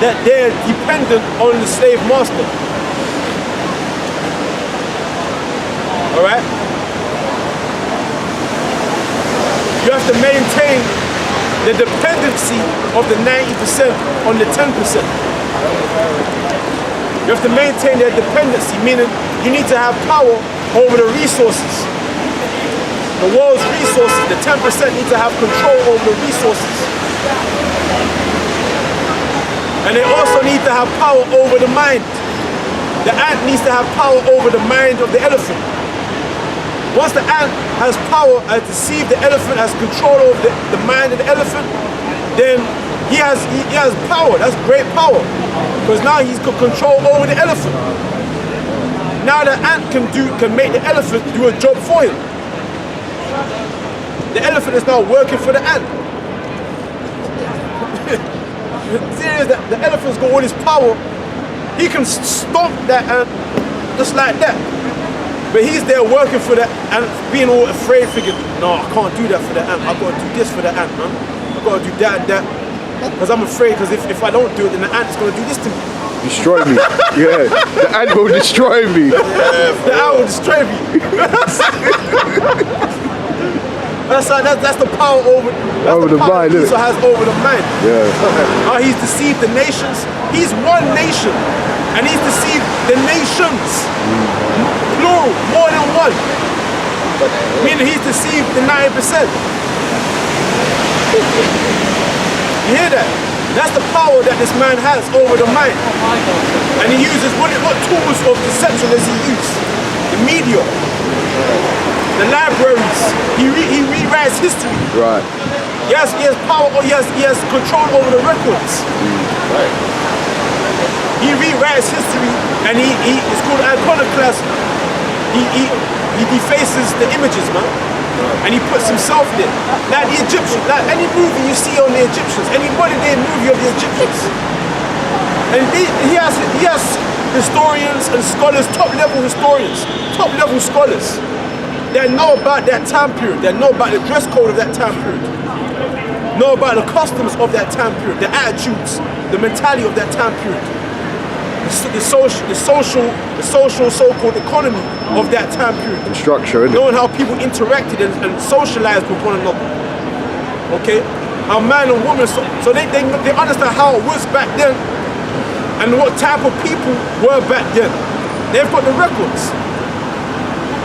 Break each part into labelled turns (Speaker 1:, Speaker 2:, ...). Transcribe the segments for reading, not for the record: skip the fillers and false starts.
Speaker 1: that they're dependent on the slave master. All right? You have to maintain the dependency of the 90% on the 10%. You have to maintain their dependency, meaning you need to have power over the resources. The world's resources, the 10% need to have control over the resources. And they also need to have power over the mind. The ant needs to have power over the mind of the elephant. Once the ant has power and deceive the elephant, has control over the mind of the elephant, then he has power. That's great power. Because now he's got control over the elephant. Now the ant can make the elephant do a job for him. The elephant is now working for the ant. The thing is that the elephant's got all his power. He can stomp that ant just like that. But he's there working for the ant, being all afraid, thinking, no, I can't do that for the ant. I've got to do this for the ant, man. I've got to do that and that. Because I'm afraid, because if I don't do it, then the ant is going to do this to me.
Speaker 2: Destroy me. Yeah. The ant will destroy me.
Speaker 1: Yeah, the ant will destroy me. That's the power over the mind. He has over the mind.
Speaker 2: Yeah.
Speaker 1: He's deceived the nations. He's one nation, and he's deceived the nations. Plural, more than one. Meaning he's deceived the 90%. You hear that? That's the power that this man has over the mind. And he uses what tools of deception does he use? The media. The libraries. He rewrites history.
Speaker 2: Right.
Speaker 1: He has power, he has control over the records.
Speaker 2: Right.
Speaker 1: He rewrites history, and it's called iconoclasm. He defaces the images, man. And he puts himself there. Like the Egyptians, like any movie you see on the Egyptians, any modern day movie of the Egyptians. And he has historians and scholars, top-level historians, top-level scholars that know about that time period, that know about the dress code of that time period, know about the customs of that time period, the attitudes, the mentality of that time period, the social so-called economy of that time period.
Speaker 2: And structure, isn't it?
Speaker 1: Knowing how people interacted and socialized with one another. Okay? How man and woman, so they understand how it was back then and what type of people were back then. They've got the records.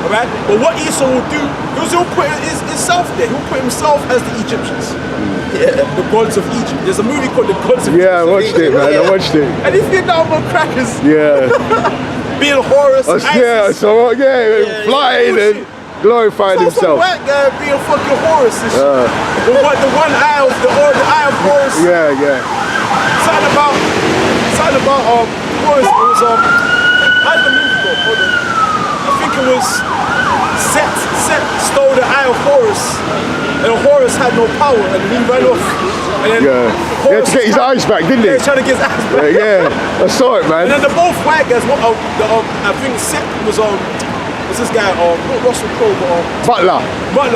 Speaker 1: Alright? But what Esau will do, he'll put himself there. He'll put himself as the Egyptians. Yeah, the gods of Egypt. There's a movie called The Gods of Egypt.
Speaker 2: Yeah, I watched it, man. I watched it.
Speaker 1: And if you're down on crackers,
Speaker 2: yeah.
Speaker 1: being Horus,
Speaker 2: yeah, so flying and glorifying himself.
Speaker 1: Some white guy being fucking Horus and shit. The one eye of the eye of Horus.
Speaker 2: Yeah.
Speaker 1: Something about Horus. It was how's the movie go? Hold on. I think it was Set stole the eye of Horus, and Horus had no power, and he ran off. And then
Speaker 2: he had to get his eyes back, didn't he?
Speaker 1: Yeah, trying to get his eyes back.
Speaker 2: Yeah, I saw it, man.
Speaker 1: And then the both white guys, I think Set was what's this guy? Not Russell Crowe, but
Speaker 2: Butler,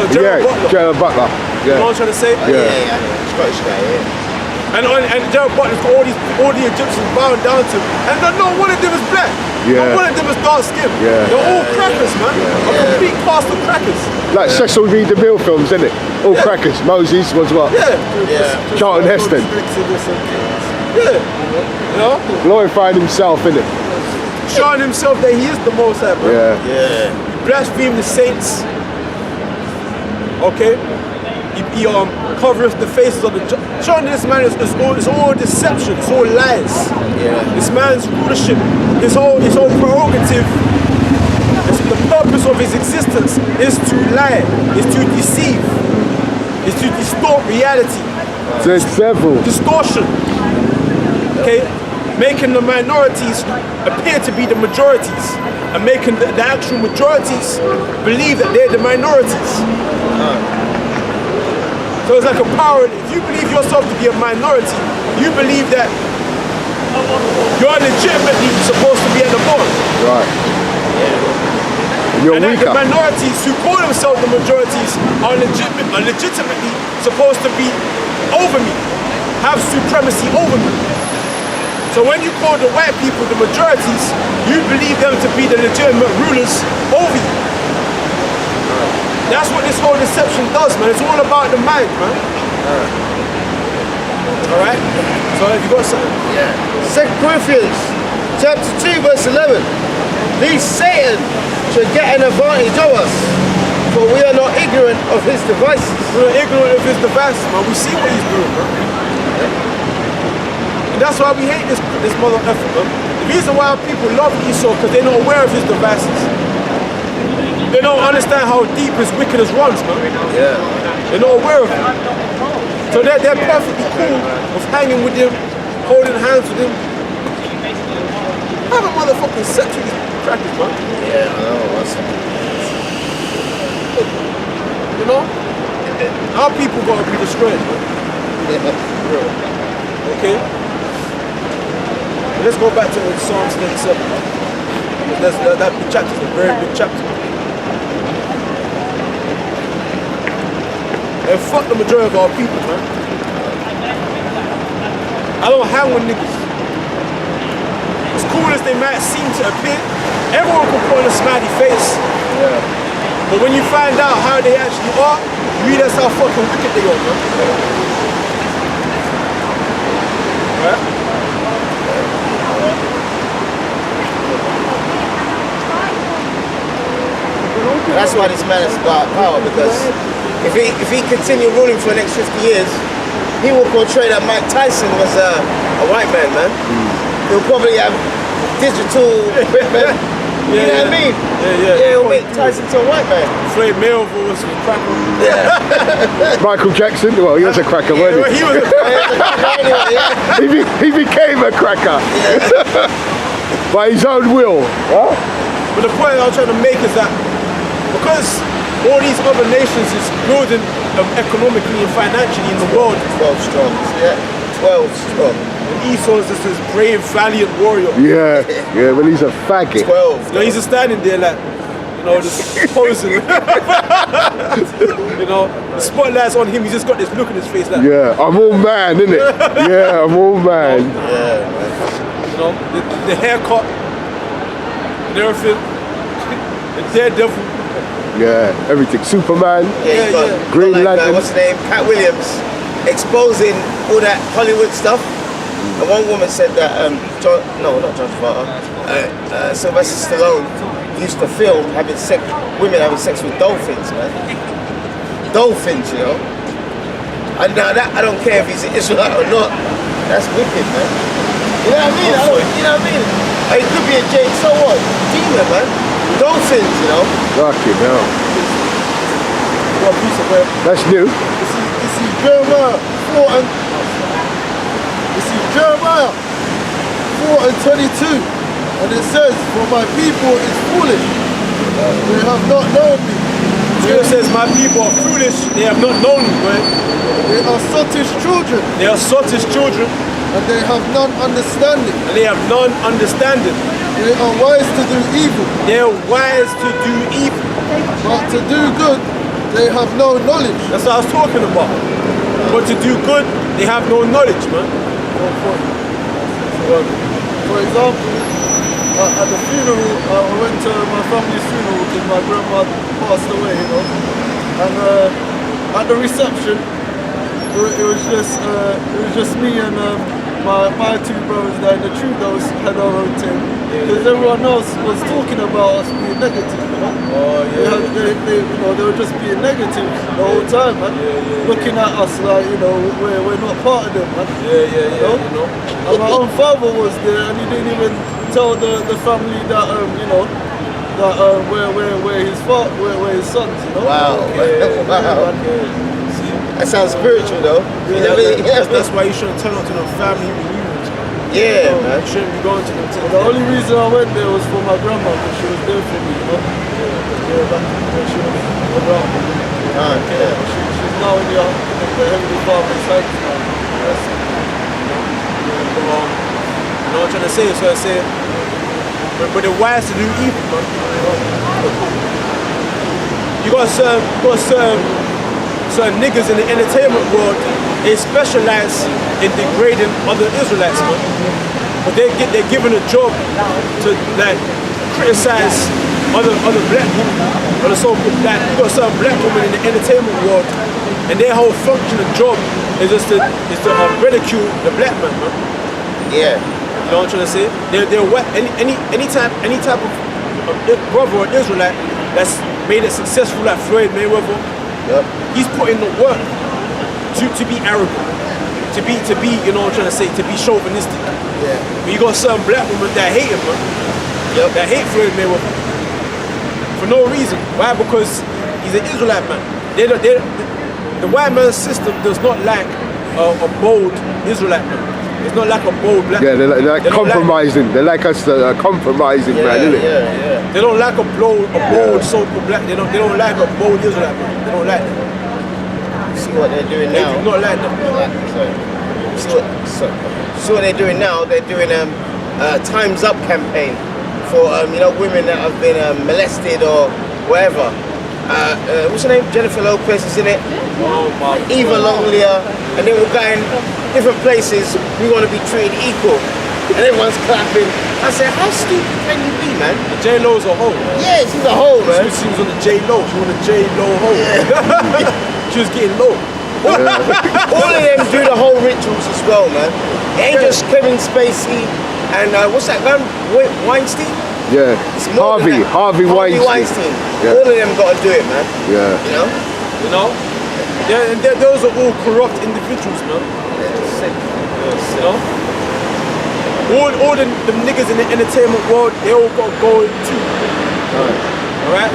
Speaker 2: Gerald Butler.
Speaker 1: You know what I'm trying to say?
Speaker 3: Yeah. Scottish guy, yeah.
Speaker 1: And Gerald Butler's got all the Egyptians bowing down to him, and no one of them is black.
Speaker 2: Yeah.
Speaker 1: No one of them is dark skinned.
Speaker 2: Yeah.
Speaker 1: They're all crackers, man. A complete cast of crackers.
Speaker 2: Like Cecil B. DeMille films, isn't it? All crackers. Moses was what?
Speaker 1: Yeah.
Speaker 2: Charlton Heston.
Speaker 1: Yeah. You know?
Speaker 2: Glorifying himself, innit?
Speaker 1: Showing himself that he is the Most High, bro.
Speaker 2: Yeah.
Speaker 1: He blasphemed the saints. Okay? He covers the faces of the showing this man is all deception, it's all lies.
Speaker 3: Yeah.
Speaker 1: This man's rulership, his whole prerogative, the purpose of his existence is to lie, is to deceive, is to distort reality.
Speaker 2: There's several.
Speaker 1: Distortion. Okay? Making the minorities appear to be the majorities and making the actual majorities believe that they're the minorities. So it's like a power. If you believe yourself to be a minority, you believe that you're legitimately supposed to be at the bottom.
Speaker 2: Right. Yeah. You're weaker.
Speaker 1: The minorities who call themselves the majorities are legitimately supposed to be over me, have supremacy over me. So when you call the white people the majorities, you believe them to be the legitimate rulers over you. That's what this whole deception does, man. It's all about the mind, man. Alright? So have you got something?
Speaker 3: Yeah. 2 Corinthians chapter 2 verse 11. Lest Satan should get an advantage of us, for we are not ignorant of his devices.
Speaker 1: We're not ignorant of his devices, man. We see what he's doing, man. And that's why we hate this mother effer, man. The reason why people love Esau because they're not aware of his devices. They don't understand how deep his wickedness runs, man.
Speaker 3: Yeah.
Speaker 1: They're not aware of it. So they're perfectly cool with hanging with him, holding hands with him. Have a motherfucking sex with these crackers, man.
Speaker 3: Yeah, I know.
Speaker 1: You know? Our people gotta be destroyed, man. Okay? Let's go back to Psalms 37. That big chapter is a very big chapter. And fuck the majority of our people, man. I don't hang with niggas. As cool as they might seem to appear, everyone can put on a smiley face.
Speaker 3: Yeah.
Speaker 1: But when you find out how they actually are, you realize how fucking wicked they are, man. Right?
Speaker 3: That's why this man has got power, because if he continue ruling for the next 50 years, he will portray that Mike Tyson was a white man, man. He'll probably have digital equipment. You know what I mean? Yeah, he'll make Tyson to a white man.
Speaker 1: Floyd Mayweather was a cracker.
Speaker 2: Michael Jackson, well, he was a cracker, wasn't he?
Speaker 1: He was a
Speaker 3: Anyway, yeah.
Speaker 2: He became a cracker. By his own will. Huh?
Speaker 1: But the point I was trying to make is that because all these other nations is building economically and financially in the world,
Speaker 3: 12 strong. Yeah, 12 strong.
Speaker 1: and Esau is just this brave, valiant warrior.
Speaker 2: Yeah, yeah, well, he's a faggot.
Speaker 3: 12.
Speaker 1: You know, he's just standing there like, you know, just posing. You know, the spotlight's on him, he's just got this look in his face like,
Speaker 2: Yeah, I'm all man, innit? Yeah, I'm all man.
Speaker 3: Yeah, man.
Speaker 1: you know, the haircut and everything, the daredevil.
Speaker 2: Yeah, everything. Superman.
Speaker 3: Yeah, you got,
Speaker 1: yeah.
Speaker 2: Green
Speaker 3: like,
Speaker 2: Lantern.
Speaker 3: what's her name? Cat Williams exposing all that Hollywood stuff. And one woman said that, not John Travolta, Sylvester Stallone used to film women having sex with dolphins, man. Dolphins, you know. And now that, I don't care if he's an Israelite or not, that's wicked, man. You know what I mean? You know what I mean? It could be a Jake, so what? Demon, man. Dolphins, you know.
Speaker 2: Fucking hell.
Speaker 1: What a piece of bread.
Speaker 2: That's new.
Speaker 3: This is Jeremiah 4 and this is Jeremiah 4 and 22, and it says, "For my people is foolish; they have not known me.
Speaker 1: Scripture says, my people are foolish, they have not known me, man.
Speaker 3: They are sottish children,
Speaker 1: They are sottish children,
Speaker 3: and they have none understanding.
Speaker 1: and they have none understanding.
Speaker 3: They are wise to do evil,
Speaker 1: They are wise to do evil.
Speaker 3: but to do good they have no knowledge."
Speaker 1: That's what I was talking about. But to do good, they have no knowledge, man.
Speaker 3: For example, at the funeral, I went to my family's funeral because my grandma passed away, you know. And at the reception, it was just me and my two brothers there. The Trudeaus had our own thing because everyone else was talking about us being negative, you know.
Speaker 1: Oh, yeah.
Speaker 3: They were just being negative the whole time, man. Looking at us like, you know, we're not part of them, man.
Speaker 1: You know.
Speaker 3: And my own father was there, and he didn't even tell the family that you know, that we're his sons, you know.
Speaker 2: Wow.
Speaker 3: Wow.
Speaker 2: That sounds spiritual though.
Speaker 1: That's why you shouldn't turn up to the family reunions.
Speaker 2: Yeah, man.
Speaker 1: You shouldn't be going to them.
Speaker 3: The only reason I went there was for my grandma, because she was there for me, you know. Yeah, back when she was around. She's now in the Heavenly Father's hands now.
Speaker 1: You know what I'm trying to say? So I say, but they're wise to do evil, man. You got certain niggas in the entertainment world, they specialize in degrading other Israelites, man. but they're given a job to like criticize other black people, or so-called black. You got some black women in the entertainment world, and their whole function and job is just to ridicule the black man, man.
Speaker 3: Yeah.
Speaker 1: You know what I'm trying to say? They're what any type of brother or Israelite that's made it successful like Floyd Mayweather.
Speaker 3: Yep.
Speaker 1: He's put in the work to be arrogant, to be you know what I'm trying to say, to be chauvinistic.
Speaker 3: Yeah.
Speaker 1: But you got some black women that hate him, man.
Speaker 3: Yep.
Speaker 1: That hate Floyd Mayweather for no reason. Why? Because he's an Israelite man. The white man's system does not like a bold Israelite man. It's not like a bold black.
Speaker 2: Yeah, they're like compromising. They're like us, compromising, man, isn't it?
Speaker 3: Yeah.
Speaker 1: They don't like a bold so-called black. They don't like a bold Israelite man. They don't like them.
Speaker 3: See what they're doing
Speaker 1: They
Speaker 3: now.
Speaker 1: do not like them.
Speaker 3: See what they're doing now. They're doing Time's Up campaign for women that have been molested or whatever. What's her name? Jennifer Lopez is in it.
Speaker 1: Oh my
Speaker 3: Eva
Speaker 1: God.
Speaker 3: Longoria, and then we're going different places. We want to be treated equal, and everyone's clapping. I said, how stupid can you be, man?
Speaker 1: J-Lo's a hoe.
Speaker 3: Yeah, she's a hoe, man.
Speaker 1: She was on the J-Lo. She was on the J-Lo hoe. She was getting low.
Speaker 3: All of them do the whole rituals as well, man. It ain't just Kevin Spacey and what's that guy? Weinstein?
Speaker 2: Yeah.
Speaker 3: It's more than that.
Speaker 2: Harvey Weinstein. Yeah.
Speaker 3: All of them got to do it, man.
Speaker 2: Yeah.
Speaker 3: You know?
Speaker 1: You know? Yeah, and those are all corrupt individuals, man. You know? All the niggas in the entertainment world, they all got to go too. Alright?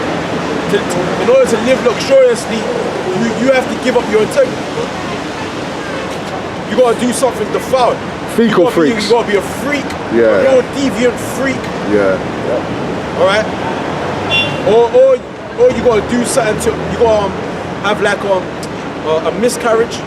Speaker 1: In order to live luxuriously, you have to give up your integrity. You gotta do something defiled.
Speaker 2: Fecal freaks.
Speaker 1: You gotta be a freak.
Speaker 2: Yeah.
Speaker 1: You're a deviant freak.
Speaker 2: Yeah.
Speaker 1: Alright? Or you gotta do something to, you gotta have like a miscarriage.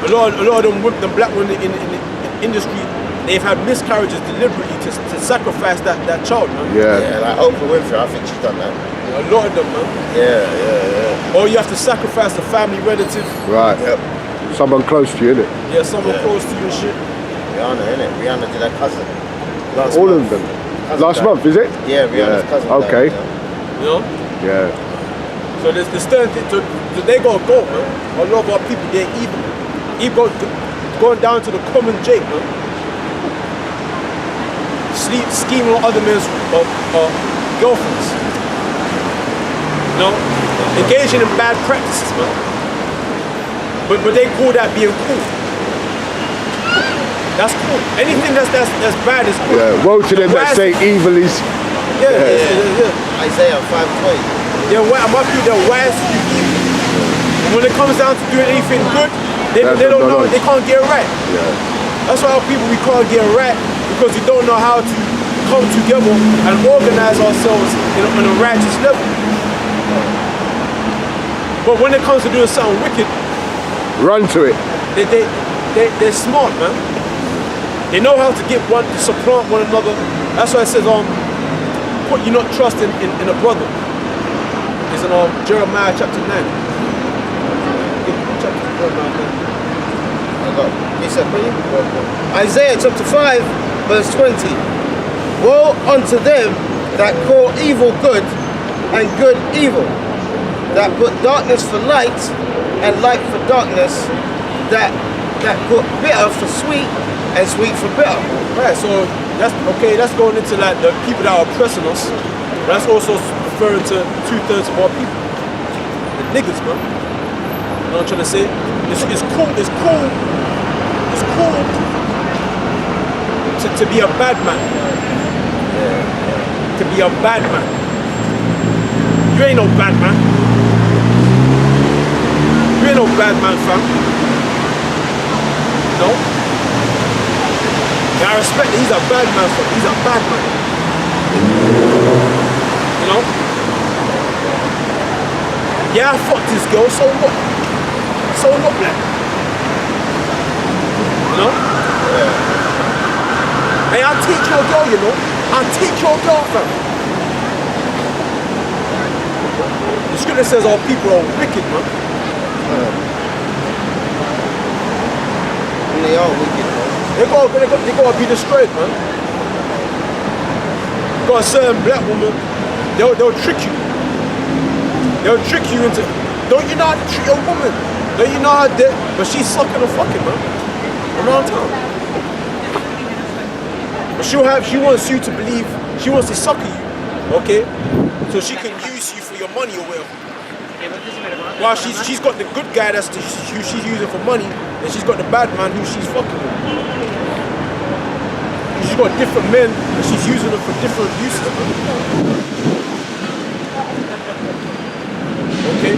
Speaker 1: A lot of them black women in the industry, they've had miscarriages deliberately to sacrifice that child, man.
Speaker 2: Yeah.
Speaker 3: Like Oprah Winfrey, I think she's done that.
Speaker 1: A lot of them, man.
Speaker 3: Yeah.
Speaker 1: Or you have to sacrifice a family relative.
Speaker 2: Right.
Speaker 3: Yep.
Speaker 2: Someone close to you, innit?
Speaker 1: Yeah, someone close to you and shit.
Speaker 3: Rihanna, innit? Rihanna did her cousin.
Speaker 2: All of them. Last month, is it?
Speaker 3: Yeah, Rihanna's cousin.
Speaker 2: Okay.
Speaker 1: You know?
Speaker 2: Yeah.
Speaker 1: So there's certain things, they gotta go, man. A lot of our people, they're evil. Evil going down to the common Jake, man. Scheming on other men's girlfriends. You know? Engaging in bad practices, man. But they call that being cool. That's cool. Anything that's bad is cool.
Speaker 2: Yeah. Woe to them that say evil is.
Speaker 1: Yeah.
Speaker 3: Isaiah 5:20.
Speaker 1: They're my people, they're wise to do evil. And when it comes down to doing anything good, they don't know, they can't get it right.
Speaker 2: Yeah.
Speaker 1: That's why our people, we can't get it right, because we don't know how to come together and organize ourselves on a righteous level. But when it comes to doing something wicked,
Speaker 2: Run to it.
Speaker 1: they're smart, man. They know how to supplant one another. That's why it says, put you not trust in a brother. It's in Jeremiah chapter 9.
Speaker 3: Isaiah chapter 5, verse 20. Woe unto them that call evil good and good evil, that put darkness for light and light for darkness, that put bitter for sweet and sweet for bitter.
Speaker 1: Right, so that's okay. That's going into like the people that are oppressing us. But that's also referring to 2/3 of our people, the niggas, man. You know what I'm trying to say? It's cool to be a bad man. To be a bad man. You ain't no bad man. You ain't no bad man, fam. No? And I respect that he's a bad man, fam. He's a bad man. You know? Yeah, I fucked this girl, so what? So what, black? You know? Hey, I'll teach your girl, you know? I'll teach your girl, fam. The scripture says our people are wicked, man.
Speaker 3: And they are wicked, man.
Speaker 1: They gotta be destroyed, man. Got a certain black woman, they'll trick you. They'll trick you into, don't you know how to treat a woman? Don't you know how to, but she's sucking and fucking, man. Around town. But she wants you to believe, she wants to sucker you, okay? So she can use you for your money or whatever. While she's got the good guy who she's using for money, and she's got the bad man who she's fucking with. She's got different men, and she's using them for different uses. Okay?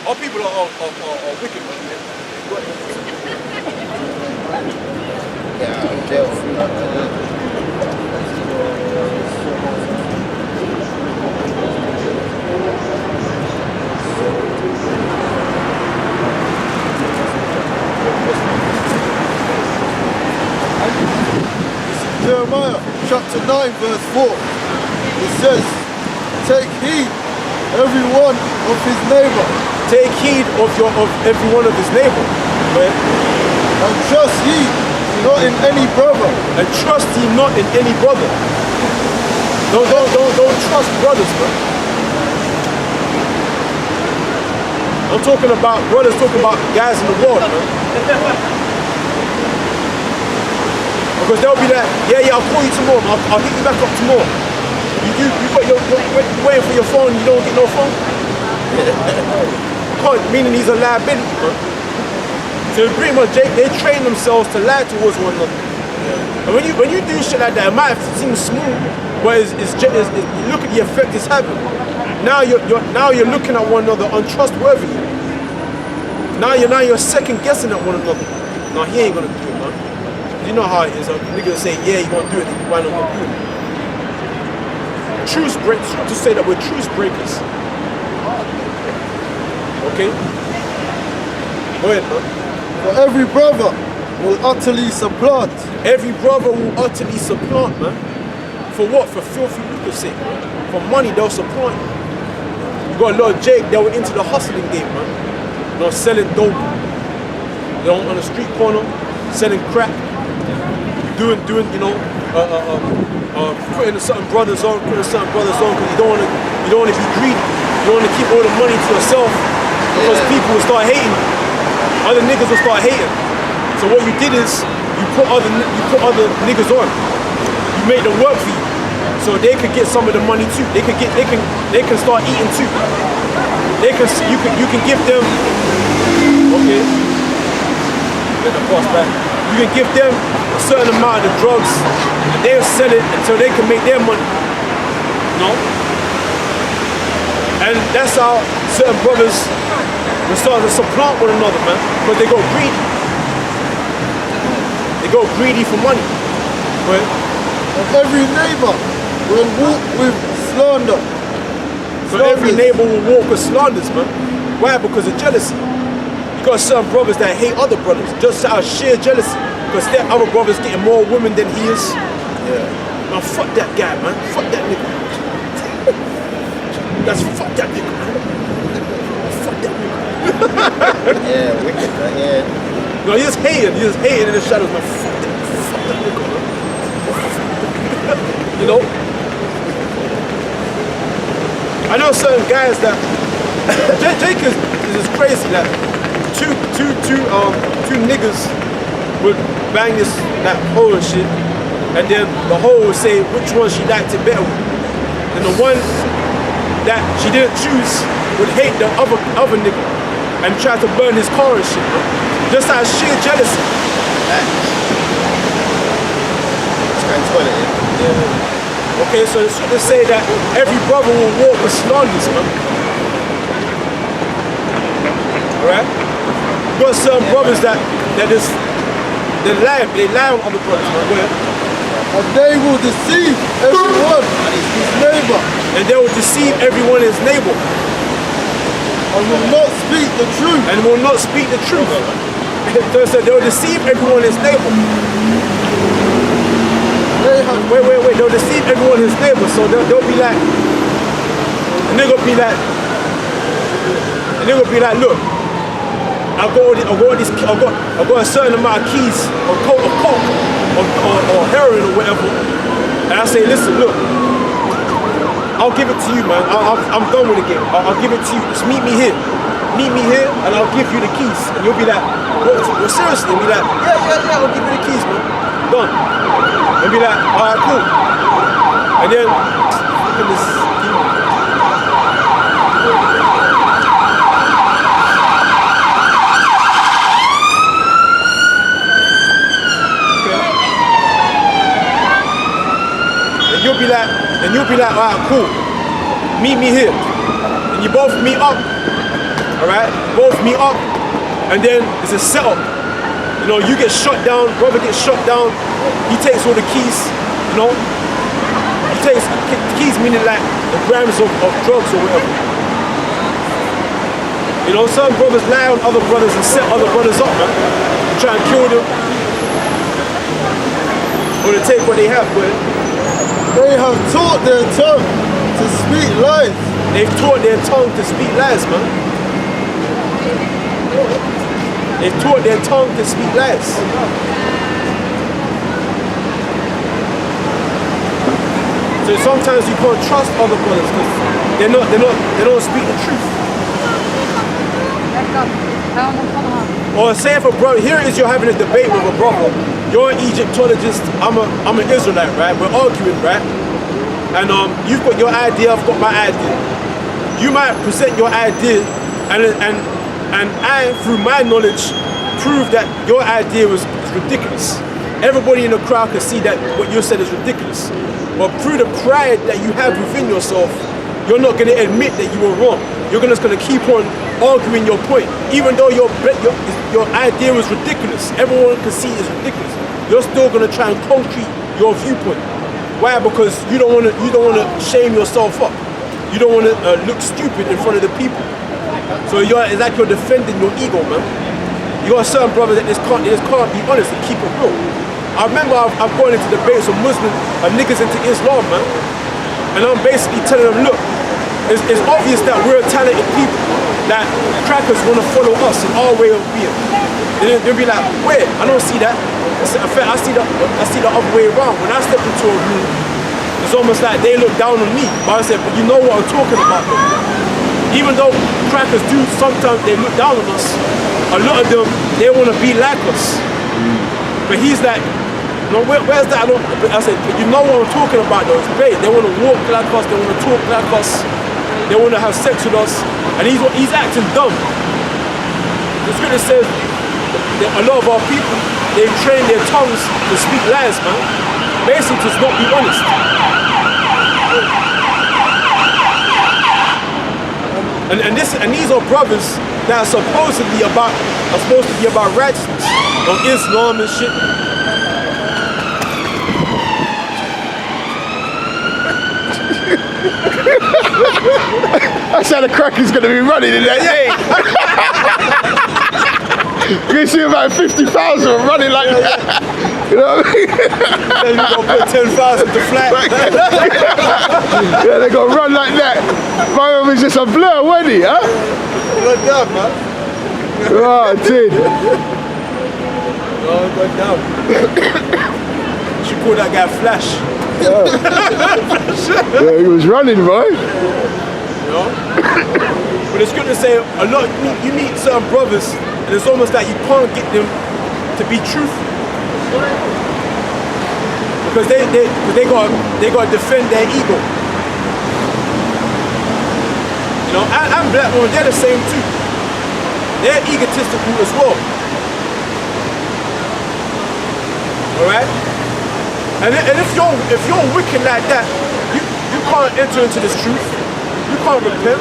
Speaker 1: All people are wicked, man.
Speaker 3: Yeah, careful.
Speaker 2: Jeremiah chapter 9 verse 4. It says, take heed every one of his neighbor.
Speaker 1: Take heed of every one of his neighbor. Right?
Speaker 2: And trust ye not in any brother.
Speaker 1: And trust ye not in any brother. Don't trust brothers, man. I'm talking about brothers, talking about guys in the world, man. Because they'll be like, yeah, I'll call you tomorrow, I'll hit you back up tomorrow. You're waiting for your phone, you don't get no phone. Meaning he's a liability, man. So pretty much they train themselves to lie towards one another. And when you do shit like that, it might seem small, but look at the effect it's having. Now you're looking at one another untrustworthy. Now you're second guessing at one another. No, he ain't gonna do it, man. You know how it is. A nigga say, yeah, you gonna do it, why not gonna do it? Truce break. To say that we're truce breakers. Okay. Go ahead, man.
Speaker 2: For every brother will utterly supplant.
Speaker 1: Every brother will utterly supplant, man. For what? For filthy lucre's sake, man. For money, they'll supplant. You got a lot of Jake, they were into the hustling game, man. You know, selling dope. You know, on the street corner, selling crack. Doing, you know, putting certain brothers on, because you don't want to be greedy. You don't want to keep all the money to yourself, because people will start hating. Other niggas will start hating. So what you did is you put other niggas on. You made them work for you, so they could get some of the money too. They can start eating too. You can give them. Okay. Get the boss back. You can give them a certain amount of the drugs, and they'll sell it until they can make their money. No? And that's how certain brothers will start to supplant one another, man, because they go greedy. They go greedy for money. Right?
Speaker 2: And every neighbor will walk with slander.
Speaker 1: So every neighbor will walk with slanders, man. Why? Because of jealousy. You got certain brothers that hate other brothers just out of sheer jealousy, because their other brothers getting more women than he is.
Speaker 3: Yeah.
Speaker 1: Man, fuck that guy, man. Fuck that nigga. That's fuck that nigga, man. Fuck that nigga.
Speaker 3: Yeah, wicked, man. Yeah.
Speaker 1: No, he's hating in the shadows, man. Fuck that nigga, man. You know? I know certain guys that Jake is crazy. Like two niggas would bang this that hoe and shit, and then the hoe would say which one she liked it better with. And the one that she didn't choose would hate the other nigga and try to burn his car and shit, bro. Just out of sheer jealousy.
Speaker 3: It's kind of funny,
Speaker 1: Yeah. Okay, so it's to say that every brother will walk with slanders, man. Alright? You got some brothers that just they lie on other brothers, man. Go ahead.
Speaker 2: And they will deceive everyone his neighbor.
Speaker 1: And they will deceive everyone his neighbor.
Speaker 2: And will not speak the truth.
Speaker 1: And will not speak the truth. So they will deceive everyone his neighbor. Wait, they'll deceive everyone his neighbor. So they'll be like, and they're gonna be like, look, I got a certain amount of keys or coke or heroin or whatever, and I say, listen, look, I'll give it to you, man. I'm done with the game. I'll give it to you. Just meet me here, and I'll give you the keys. And you'll be like, well, seriously, and be like, yeah, I'll give you the keys, man. Done. And be like, all right, cool. And then, look at this. And you'll be like, all right, cool. Meet me here. And you both meet up. All right? Both meet up. And then it's a setup. You know, you get shut down, brother gets shut down. He takes all the keys, you know. He takes keys, meaning like the grams of drugs or whatever. You know, some brothers lie on other brothers and set other brothers up, man. They try and kill them. Or they take what they have, but
Speaker 2: they have taught their tongue to speak lies.
Speaker 1: They've taught their tongue to speak lies, man. They've taught their tongue to speak lies. So sometimes you can't trust other brothers because they don't speak the truth. Or say if a brother, here it is, you're having a debate with a brother. You're an Egyptologist, I'm an Israelite, right? We're arguing, right? And you've got your idea, I've got my idea. You might present your idea, and I, through my knowledge, prove that your idea is ridiculous. Everybody in the crowd can see that what you said is ridiculous. But through the pride that you have within yourself, you're not going to admit that you were wrong. You're just going to keep on arguing your point, even though your idea was ridiculous. Everyone can see it's ridiculous. You're still going to try and concrete your viewpoint. Why? Because you don't want to shame yourself up. You don't want to look stupid in front of the people. So it's like you're defending your ego, man. You got certain brothers that just can't be honest and keep it real. I remember I've gone into debates with Muslim niggas into Islam, man, and I'm basically telling them, look, it's obvious that we're talented people, that crackers want to follow us in our way of being. They'll be like, where? I don't see that. In fact, I see the other way around. When I step into a room, it's almost like they look down on me. But I said, but you know what I'm talking about, though. Even though crackers do, sometimes they look down on us, a lot of them, they want to be like us. But he's like, no, where's that? I said, but you know what I'm talking about, though. It's great. They want to walk like us, they want to talk like us, they want to have sex with us, and he's acting dumb. The scripture says that a lot of our people, they train their tongues to speak lies, man. Basically, to not be honest. And these are brothers that are supposed to be about righteousness, on Islam and shit.
Speaker 4: That's how the cracker's gonna be running in that day. You can see about 50,000 running like that. You know what I mean?
Speaker 1: Then you gonna put 10,000 to flat.
Speaker 4: Yeah, they gonna run like that. My man was just a blur, wasn't he, huh?
Speaker 1: Good job, man.
Speaker 4: Oh, dude.
Speaker 1: Oh, good job. You should call that guy Flash.
Speaker 4: Yeah, he was running, boy.
Speaker 1: You know? But it's good to say a lot. You meet certain brothers, and it's almost like you can't get them to be truthful because they got to defend their ego. You know, and black women, they're the same too. They're egotistical as well. All right. And if you're wicked like that, you can't enter into this truth. You can't repent.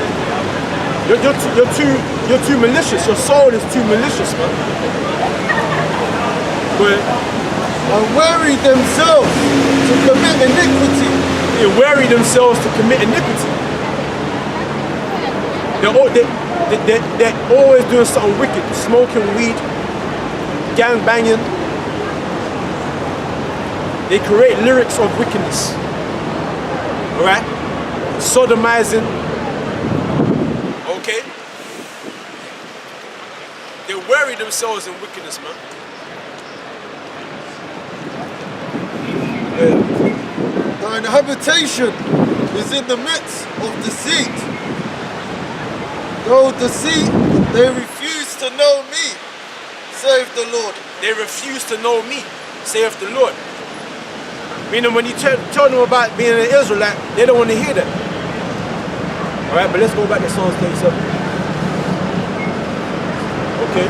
Speaker 1: You're too malicious. Your soul is too malicious, man. But
Speaker 2: and weary themselves to commit iniquity.
Speaker 1: They weary themselves to commit iniquity. They're always doing something wicked, smoking weed, gang banging. They create lyrics of wickedness. Alright? Sodomizing. Okay? They worry themselves in wickedness, man.
Speaker 2: Thine habitation is in the midst of deceit. Though deceit, they refuse to know me, saith the Lord.
Speaker 1: They refuse to know me, saith the Lord. Meaning when you tell them about being an Israelite, they don't want to hear that. Alright, but let's go back to Psalms 37. Okay.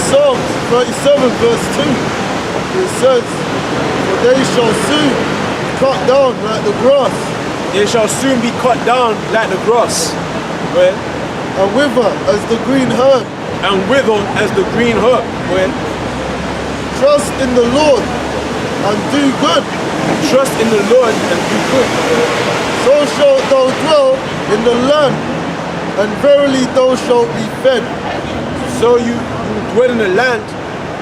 Speaker 2: Psalms 37 verse 2. It says, for they shall soon cut down like the grass.
Speaker 1: They shall soon be cut down like the grass. Well,
Speaker 2: and wither as the green herb.
Speaker 1: And wither as the green herb. Well,
Speaker 2: trust in the Lord and do good.
Speaker 1: Trust in the Lord and do good.
Speaker 2: So shalt thou dwell in the land, and verily thou shalt be fed.
Speaker 1: So you dwell in the land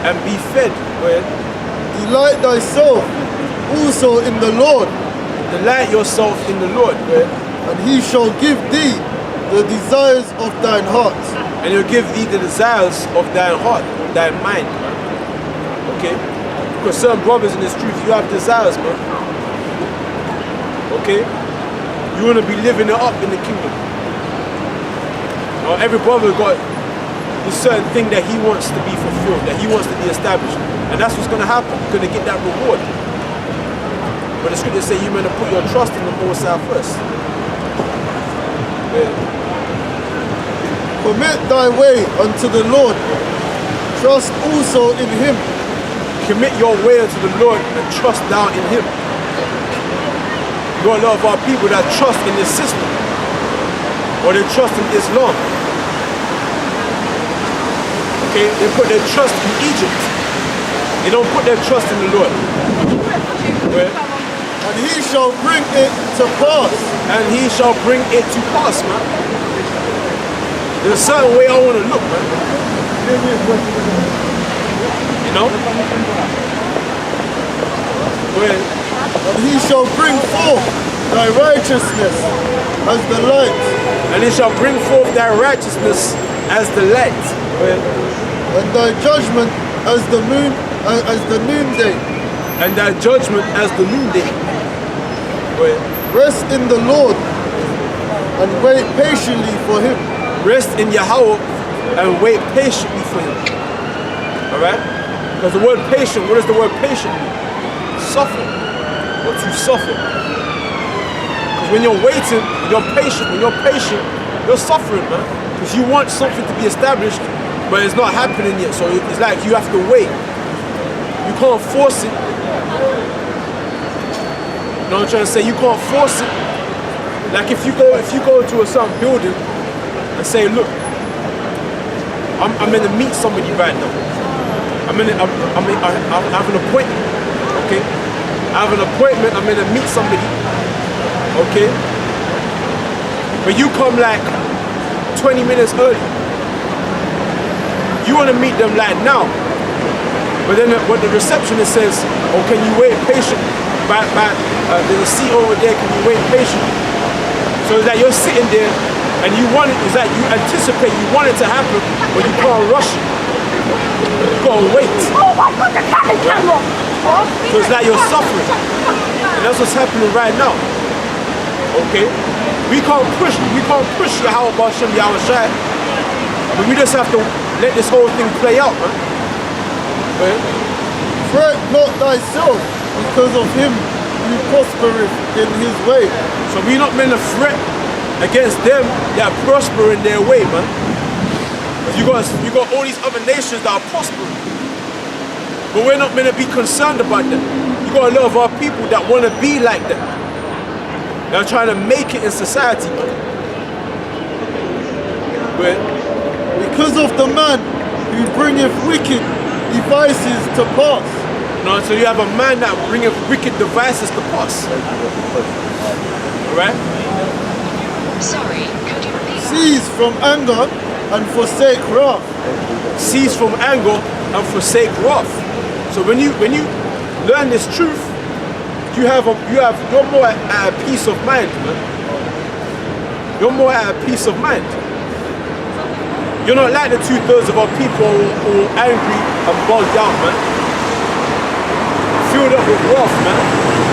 Speaker 1: and be fed. Well,
Speaker 2: delight thyself also in the Lord.
Speaker 1: Delight yourself in the Lord. Well,
Speaker 2: and he shall give thee the desires of thine heart.
Speaker 1: And he'll give thee the desires of thine heart, thine mind. Okay? Because certain brothers in this truth, you have desires, man. Okay? You want to be living it up in the kingdom. Every brother got this certain thing that he wants to be fulfilled, that he wants to be established. And that's what's going to happen. You're going to get that reward. But the scriptures say you're going to put your trust in the Most High first. Yeah.
Speaker 2: Commit thy way unto the Lord. Trust also in him.
Speaker 1: Commit your way unto the Lord and trust down in him. You got a lot of our people that trust in the system. Or they trust in Islam. Okay, they put their trust in Egypt. They don't put their trust in the Lord. Right?
Speaker 2: And he shall bring it to pass.
Speaker 1: And he shall bring it to pass, man. There's a certain way I want to look, man. You know? Well,
Speaker 2: and he shall bring forth thy righteousness as the light.
Speaker 1: And he shall bring forth thy righteousness as the light. Well,
Speaker 2: and thy judgment as the moon, as the noonday.
Speaker 1: And thy judgment as the noonday. Well,
Speaker 2: rest in the Lord and wait patiently for him.
Speaker 1: Rest in Yahweh and wait patiently for him. Alright? Because the word patient, what does the word patient mean? Suffer. Or to suffer. Because when you're waiting, you're patient. When you're patient, you're suffering, man. Because you want something to be established, but it's not happening yet. So it's like you have to wait. You can't force it. You know what I'm trying to say? You can't force it. Like if you go to a certain building and say, look, I'm going to meet somebody right now. I have an appointment. Okay? I have an appointment. I'm going to meet somebody. Okay? But you come like 20 minutes early. You want to meet them like now. But then what the receptionist says, oh, can you wait patiently? There's a seat over there, can you wait patiently? So it's like you're sitting there and you want it, it's like you anticipate, you want it to happen, but you can't rush it. You can't wait.
Speaker 5: Oh my God, the camera!
Speaker 1: So it's like you're suffering. And that's what's happening right now. Okay? We can't push Yahweh Bashem Yahweh Shai. But we just have to let this whole thing play out, man. Okay?
Speaker 2: Fret not thyself because of him who prospereth in his way.
Speaker 1: So we're not meant to fret against them that prosper in their way, man. Because you got all these other nations that are prospering. But we're not meant to be concerned about them. You got a lot of our people that want to be like them. They're trying to make it in society, man. But
Speaker 2: because of the man who bringeth wicked devices to pass.
Speaker 1: No, so you have a man that bringeth wicked devices to pass. Alright?
Speaker 6: Sorry, could you repeat?
Speaker 2: Cease from anger and forsake wrath.
Speaker 1: Cease from anger and forsake wrath. So when you learn this truth, you're more at a peace of mind, man. You're more at a peace of mind. You're not like the 2/3 of our people who are angry and bogged down, man. Filled up with wrath, man.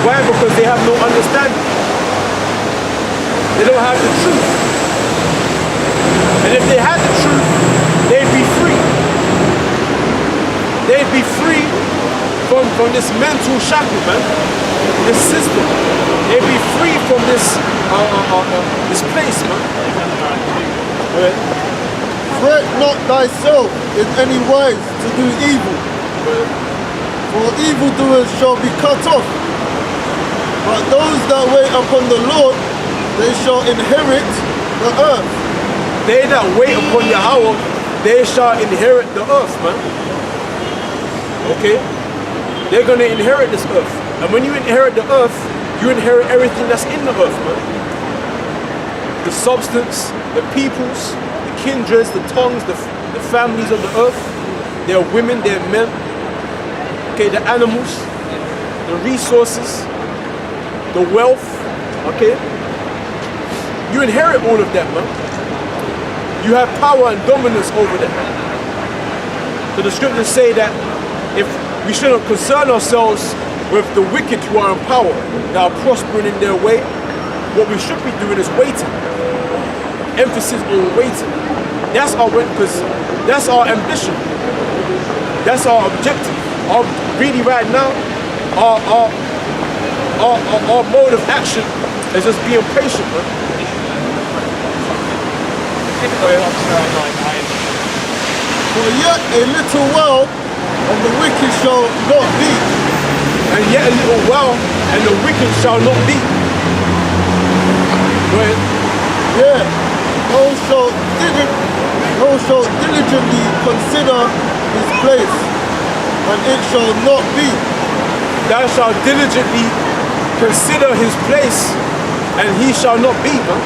Speaker 1: Why? Because they have no understanding. They don't have the truth. And if they had the truth, they'd be free. They'd be free from this mental shackle, man. This system. They'd be free from this place, man. Right.
Speaker 2: Fret not thyself in any wise to do evil, for evildoers shall be cut off. But those that wait upon the Lord, they shall inherit the earth.
Speaker 1: They that wait upon Yahweh, they shall inherit the earth, man. Okay? They're gonna inherit this earth. And when you inherit the earth, you inherit everything that's in the earth, man. The substance, the peoples, the kindreds, the tongues, the families of the earth, their women, their men, okay, the animals, the resources, the wealth, okay? You inherit all of that, man. You have power and dominance over them. So the scriptures say that if we shouldn't concern ourselves with the wicked who are in power, that are prospering in their way, what we should be doing is waiting. Emphasis on waiting. That's our ambition. That's our objective. Really right now, our mode of action is just being patient, man.
Speaker 2: For yet a little while, and the wicked shall not be.
Speaker 1: And yet a little while, and the wicked shall not be. Go ahead.
Speaker 2: Yeah, thou shalt diligently consider his place, and it shall not be.
Speaker 1: Thou shalt diligently consider his place, and he shall not be, man.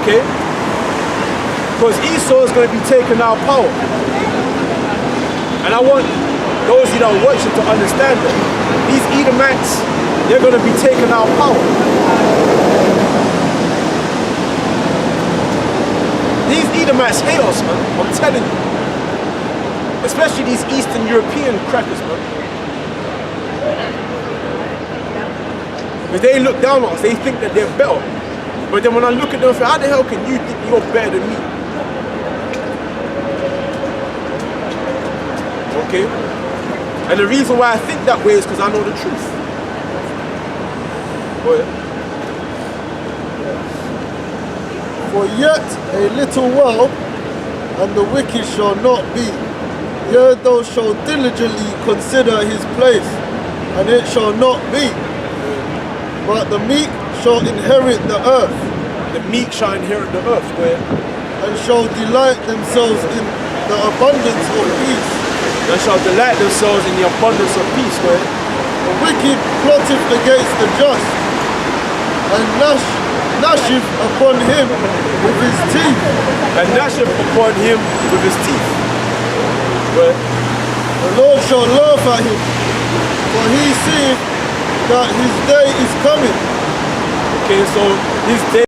Speaker 1: Okay? Because Esau is going to be taking our power. And I want those that are watching to understand that these Edomites, they're going to be taking our power. These Edomites hate us, man. I'm telling you. Especially these Eastern European crackers, man. Because they look down on us, they think that they're better. But then when I look at them, I say, how the hell can you think you're better than me? Okay? And the reason why I think that way is because I know the truth. Go ahead.
Speaker 2: For yet a little while, and the wicked shall not be. Yea, thou shalt diligently consider his place, and it shall not be. But the meek shall inherit the earth.
Speaker 1: The meek shall inherit the earth. Go ahead.
Speaker 2: And shall delight themselves in the abundance of peace.
Speaker 1: They shall delight themselves in the abundance of peace. Go ahead.
Speaker 2: The wicked plotteth against the just, and gnasheth upon him with his teeth.
Speaker 1: And gnasheth upon him with his teeth. Go ahead.
Speaker 2: The Lord shall laugh at him, for he seeth that his day is coming.
Speaker 1: Okay, so his day